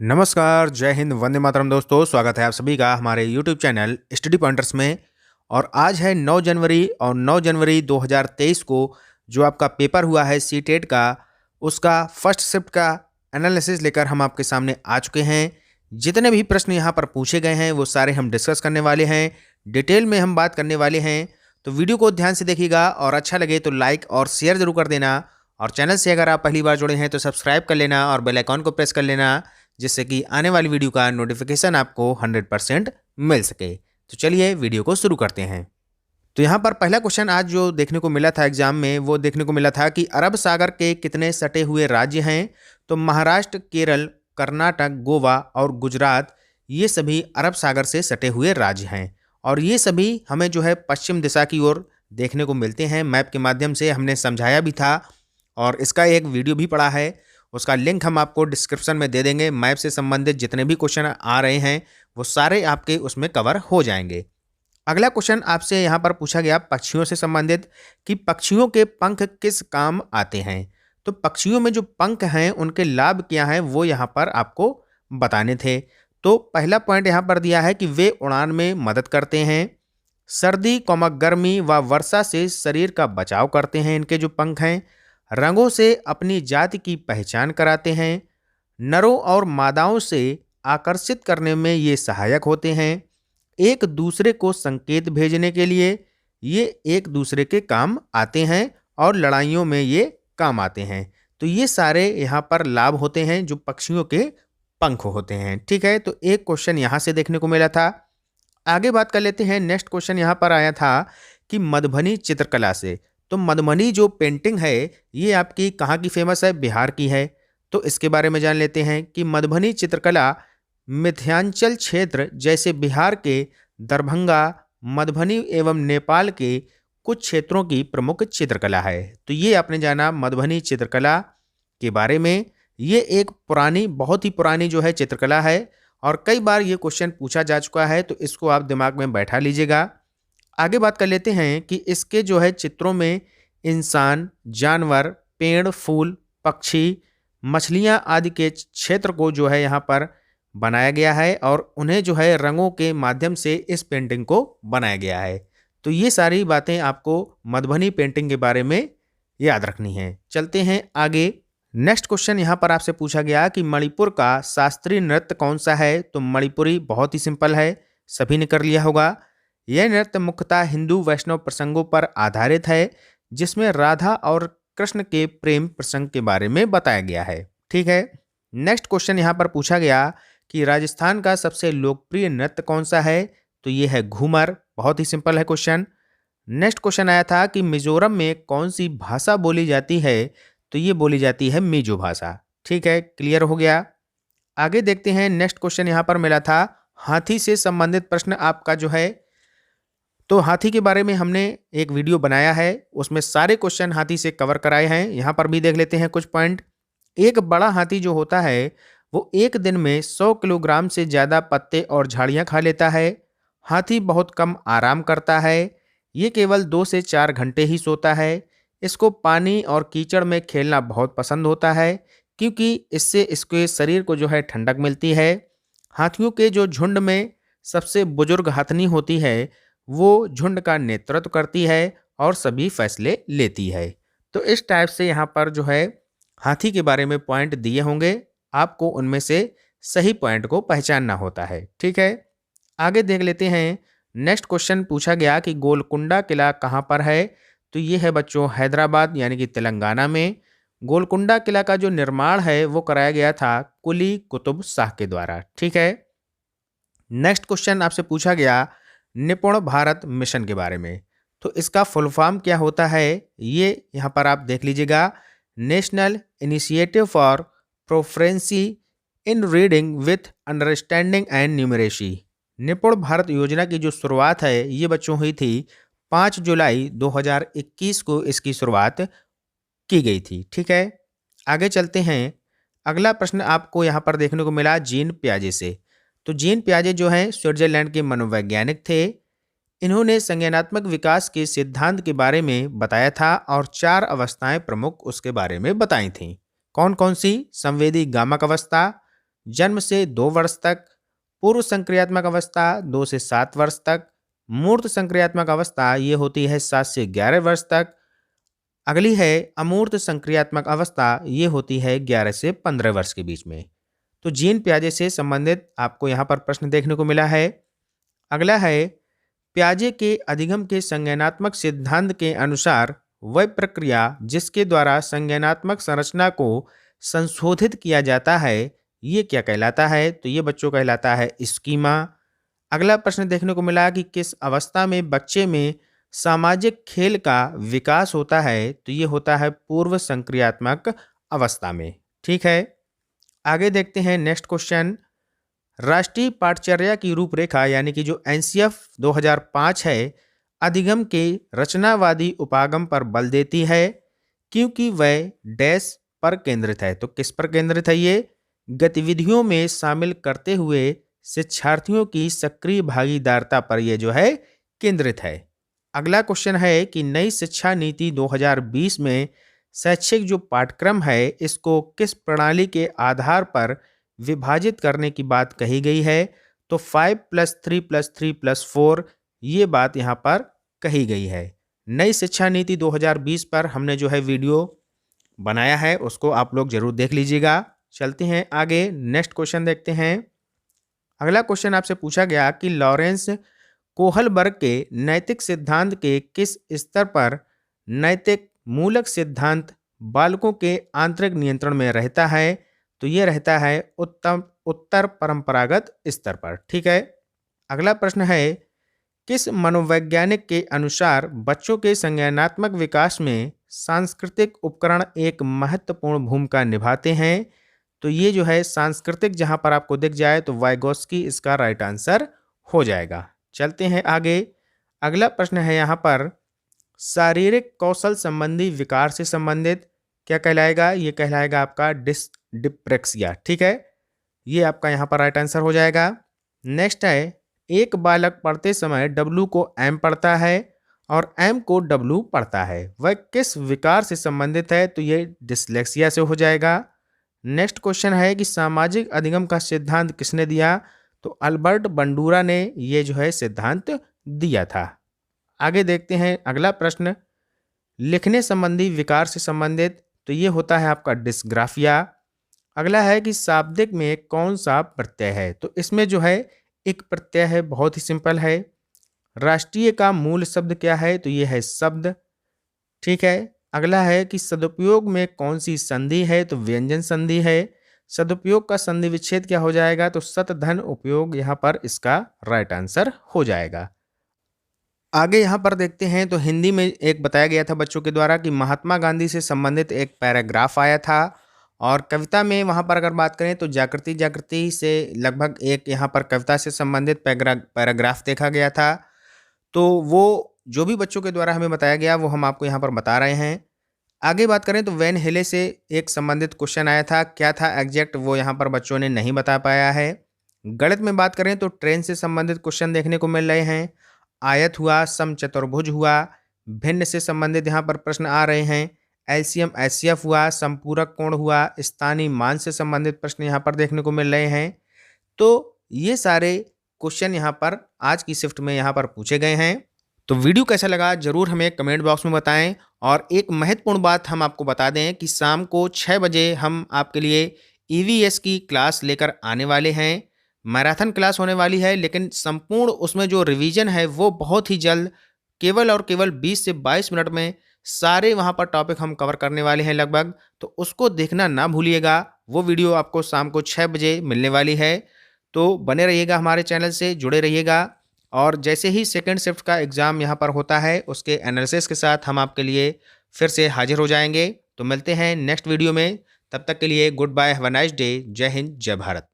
नमस्कार, जय हिंद, वंदे मातरम दोस्तों। स्वागत है आप सभी का हमारे यूट्यूब चैनल स्टडी पॉइंटर्स में। और आज है 9 जनवरी और 9 जनवरी 2023 को जो आपका पेपर हुआ है सीटेट का, उसका फर्स्ट शिफ्ट का एनालिसिस लेकर हम आपके सामने आ चुके हैं। जितने भी प्रश्न यहाँ पर पूछे गए हैं वो सारे हम डिस्कस करने वाले हैं, डिटेल में हम बात करने वाले हैं। तो वीडियो को ध्यान से देखिएगा और अच्छा लगे तो लाइक और शेयर जरूर कर देना। और चैनल से अगर आप पहली बार जुड़े हैं तो सब्सक्राइब कर लेना और बेल आइकॉन को प्रेस कर लेना, जिससे कि आने वाली वीडियो का नोटिफिकेशन आपको 100% मिल सके। तो चलिए वीडियो को शुरू करते हैं। तो यहाँ पर पहला क्वेश्चन आज जो देखने को मिला था एग्जाम में, वो देखने को मिला था कि अरब सागर के कितने सटे हुए राज्य हैं। तो महाराष्ट्र, केरल, कर्नाटक, गोवा और गुजरात, ये सभी अरब सागर से सटे हुए राज्य हैं। और ये सभी हमें जो है पश्चिम दिशा की ओर देखने को मिलते हैं। मैप के माध्यम से हमने समझाया भी था और इसका एक वीडियो भी पड़ा है, उसका लिंक हम आपको डिस्क्रिप्शन में दे देंगे। मैप से संबंधित जितने भी क्वेश्चन आ रहे हैं वो सारे आपके उसमें कवर हो जाएंगे। अगला क्वेश्चन आपसे यहाँ पर पूछा गया पक्षियों से संबंधित कि पक्षियों के पंख किस काम आते हैं। तो पक्षियों में जो पंख हैं उनके लाभ क्या हैं वो यहाँ पर आपको बताने थे। तो पहला पॉइंट यहाँ पर दिया है कि वे उड़ान में मदद करते हैं, सर्दी, गर्मी व वर्षा से शरीर का बचाव करते हैं इनके जो पंख हैं, रंगों से अपनी जाति की पहचान कराते हैं, नरों और मादाओं से आकर्षित करने में ये सहायक होते हैं, एक दूसरे को संकेत भेजने के लिए ये एक दूसरे के काम आते हैं और लड़ाइयों में ये काम आते हैं। तो ये सारे यहाँ पर लाभ होते हैं जो पक्षियों के पंख होते हैं। ठीक है, तो एक क्वेश्चन यहाँ से देखने को मिला था। आगे बात कर लेते हैं। नेक्स्ट क्वेश्चन यहाँ पर आया था कि मधुबनी चित्रकला से। तो मधुबनी जो पेंटिंग है ये आपकी कहाँ की फेमस है? बिहार की है। तो इसके बारे में जान लेते हैं कि मधुबनी चित्रकला मिथिलांचल क्षेत्र जैसे बिहार के दरभंगा, मधुबनी एवं नेपाल के कुछ क्षेत्रों की प्रमुख चित्रकला है। तो ये आपने जाना मधुबनी चित्रकला के बारे में। ये एक पुरानी, बहुत ही पुरानी जो है चित्रकला है और कई बार ये क्वेश्चन पूछा जा चुका है, तो इसको आप दिमाग में बैठा लीजिएगा। आगे बात कर लेते हैं कि इसके जो है चित्रों में इंसान, जानवर, पेड़, फूल, पक्षी, मछलियां आदि के क्षेत्र को जो है यहाँ पर बनाया गया है और उन्हें जो है रंगों के माध्यम से इस पेंटिंग को बनाया गया है। तो ये सारी बातें आपको मधुबनी पेंटिंग के बारे में याद रखनी है। चलते हैं आगे। नेक्स्ट क्वेश्चन यहाँ पर आपसे पूछा गया कि मणिपुर का शास्त्रीय नृत्य कौन सा है। तो मणिपुरी बहुत ही सिंपल है, सभी ने कर लिया होगा। यह नृत्य मुख्यतः हिंदू वैष्णव प्रसंगों पर आधारित है, जिसमें राधा और कृष्ण के प्रेम प्रसंग के बारे में बताया गया है। ठीक है। नेक्स्ट क्वेश्चन यहाँ पर पूछा गया कि राजस्थान का सबसे लोकप्रिय नृत्य कौन सा है। तो ये है घूमर, बहुत ही सिंपल है क्वेश्चन। नेक्स्ट क्वेश्चन आया था कि मिजोरम में कौन सी भाषा बोली जाती है। तो ये बोली जाती है मिजो भाषा। ठीक है, क्लियर हो गया। आगे देखते हैं। नेक्स्ट क्वेश्चन यहाँ पर मिला था हाथी से संबंधित प्रश्न आपका जो है। तो हाथी के बारे में हमने एक वीडियो बनाया है, उसमें सारे क्वेश्चन हाथी से कवर कराए हैं। यहाँ पर भी देख लेते हैं कुछ पॉइंट। एक बड़ा हाथी जो होता है वो एक दिन में 100 किलोग्राम से ज़्यादा पत्ते और झाड़ियाँ खा लेता है। हाथी बहुत कम आराम करता है, ये केवल 2 से 4 घंटे ही सोता है। इसको पानी और कीचड़ में खेलना बहुत पसंद होता है, क्योंकि इससे इसके शरीर को जो है ठंडक मिलती है। हाथियों के जो झुंड में सबसे बुजुर्ग हथनी होती है, वो झुंड का नेतृत्व करती है और सभी फैसले लेती है। तो इस टाइप से यहाँ पर जो है हाथी के बारे में पॉइंट दिए होंगे, आपको उनमें से सही पॉइंट को पहचानना होता है। ठीक है, आगे देख लेते हैं। नेक्स्ट क्वेश्चन पूछा गया कि गोलकुंडा किला कहाँ पर है। तो ये है बच्चों हैदराबाद यानी कि तेलंगाना में। गोलकुंडा किला का जो निर्माण है वो कराया गया था कुली कुतुब शाह के द्वारा। ठीक है। नेक्स्ट क्वेश्चन आपसे पूछा गया निपुण भारत मिशन के बारे में। तो इसका फुल फॉर्म क्या होता है ये यहाँ पर आप देख लीजिएगा। National initiative for proficiency in reading with understanding and numeracy. Nipun Bharat योजना की जो शुरुआत है ये बच्चों हुई थी 5 जुलाई 2021 को इसकी शुरुआत की गई थी। ठीक है, आगे चलते हैं। अगला प्रश्न आपको यहाँ पर देखने को मिला जीन पियाजे से। तो जीन पियाजे जो हैं स्विट्जरलैंड के मनोवैज्ञानिक थे। इन्होंने संज्ञानात्मक विकास के सिद्धांत के बारे में बताया था और 4 अवस्थाएं प्रमुख उसके बारे में बताई थीं। कौन कौन सी? संवेदी गामक अवस्था, जन्म से 2 वर्ष तक, पूर्व संक्रियात्मक अवस्था 2 से 7 वर्ष तक, मूर्त संक्रियात्मक अवस्था ये होती है 7 से 11 वर्ष तक। अगली है अमूर्त संक्रियात्मक अवस्था, ये होती है 11 से 15 वर्ष के बीच में। तो जीन पियाजे से संबंधित आपको यहाँ पर प्रश्न देखने को मिला है। अगला है पियाजे के अधिगम के संज्ञानात्मक सिद्धांत के अनुसार वह प्रक्रिया जिसके द्वारा संज्ञानात्मक संरचना को संशोधित किया जाता है ये क्या कहलाता है? तो ये बच्चों कहलाता है स्कीमा। अगला प्रश्न देखने को मिला कि किस अवस्था में बच्चे में सामाजिक खेल का विकास होता है? तो ये होता है पूर्व संक्रियात्मक अवस्था में। ठीक है, आगे देखते हैं नेक्स्ट क्वेश्चन। राष्ट्रीय पाठचर्या की रूपरेखा यानी कि जो एनसीएफ 2005 है, अधिगम के रचनावादी उपागम पर बल देती है क्योंकि वह डैश पर केंद्रित है। तो किस पर केंद्रित है? ये गतिविधियों में शामिल करते हुए शिक्षार्थियों की सक्रिय भागीदारिता पर यह जो है केंद्रित है। अगला क्वेश्चन है कि नई शिक्षा नीति 2020 में शैक्षिक जो पाठ्यक्रम है इसको किस प्रणाली के आधार पर विभाजित करने की बात कही गई है? तो 5+3+3+4 ये बात यहाँ पर कही गई है। नई शिक्षा नीति 2020 पर हमने जो है वीडियो बनाया है, उसको आप लोग जरूर देख लीजिएगा। चलते हैं आगे, नेक्स्ट क्वेश्चन देखते हैं। अगला क्वेश्चन आपसे पूछा गया कि लॉरेंस कोहलबर्ग के नैतिक सिद्धांत के किस स्तर पर नैतिक मूलक सिद्धांत बालकों के आंतरिक नियंत्रण में रहता है? तो ये रहता है उत्तर परंपरागत स्तर पर। ठीक है, अगला प्रश्न है किस मनोवैज्ञानिक के अनुसार बच्चों के संज्ञानात्मक विकास में सांस्कृतिक उपकरण एक महत्वपूर्ण भूमिका निभाते हैं? तो ये जो है सांस्कृतिक जहां पर आपको दिख जाए तो वाइगोस्की इसका राइट आंसर हो जाएगा। चलते हैं आगे, अगला प्रश्न है यहाँ पर शारीरिक कौशल संबंधी विकार से संबंधित क्या कहलाएगा? ये कहलाएगा आपका डिस्प्रेक्सिया। ठीक है, ये आपका यहाँ पर राइट आंसर हो जाएगा। नेक्स्ट है एक बालक पढ़ते समय W को M पढ़ता है और M को W पढ़ता है, वह किस विकार से संबंधित है? तो ये डिसलेक्सिया से हो जाएगा। नेक्स्ट क्वेश्चन है कि सामाजिक अधिगम का सिद्धांत किसने दिया? तो अल्बर्ट बंडूरा ने ये जो है सिद्धांत दिया था। आगे देखते हैं अगला प्रश्न, लिखने संबंधी विकार से संबंधित, तो ये होता है आपका डिस्ग्राफिया। अगला है कि शाब्दिक में कौन सा प्रत्यय है? तो इसमें जो है एक प्रत्यय है, बहुत ही सिंपल है। राष्ट्रीय का मूल शब्द क्या है? तो ये है शब्द। ठीक है, अगला है कि सदुपयोग में कौन सी संधि है? तो व्यंजन संधि है। सदुपयोग का संधि विच्छेद क्या हो जाएगा? तो सत धन उपयोग यहाँ पर इसका राइट आंसर हो जाएगा। आगे यहाँ पर देखते हैं तो हिंदी में एक बताया गया था बच्चों के द्वारा कि महात्मा गांधी से संबंधित एक पैराग्राफ आया था, और कविता में वहाँ पर अगर बात करें तो जागृति जागृति से लगभग एक यहाँ पर कविता से संबंधित पैराग्राफ देखा गया था। तो वो जो भी बच्चों के द्वारा हमें बताया गया वो हम आपको यहाँ पर बता रहे हैं। आगे बात करें तो वैन हेले से एक संबंधित क्वेश्चन आया था, क्या था एग्जैक्ट वो यहाँ पर बच्चों ने नहीं बता पाया है। गणित में बात करें तो ट्रेन से संबंधित क्वेश्चन देखने को मिल रहे हैं। आयत हुआ, समचतुर्भुज हुआ, भिन्न से संबंधित यहाँ पर प्रश्न आ रहे हैं। एलसीएम एचसीएफ हुआ, संपूरक कोण हुआ, स्थानीय मान से संबंधित प्रश्न यहाँ पर देखने को मिल रहे हैं। तो ये सारे क्वेश्चन यहाँ पर आज की शिफ्ट में यहाँ पर पूछे गए हैं। तो वीडियो कैसा लगा जरूर हमें कमेंट बॉक्स में बताएं। और एक महत्वपूर्ण बात हम आपको बता दें कि शाम को 6 बजे हम आपके लिए ईवीएस की क्लास लेकर आने वाले हैं। मैराथन क्लास होने वाली है, लेकिन संपूर्ण उसमें जो रिवीजन है वो बहुत ही जल्द, केवल और केवल 20 से 22 मिनट में सारे वहाँ पर टॉपिक हम कवर करने वाले हैं लगभग। तो उसको देखना ना भूलिएगा, वो वीडियो आपको शाम को 6 बजे मिलने वाली है। तो बने रहिएगा, हमारे चैनल से जुड़े रहिएगा। और जैसे ही सेकंड शिफ्ट का एग्ज़ाम यहाँ पर होता है उसके एनालिसिस के साथ हम आपके लिए फिर से हाजिर हो जाएंगे। तो मिलते हैं नेक्स्ट वीडियो में, तब तक के लिए good bye, have a nice day. जय हिंद, जय भारत।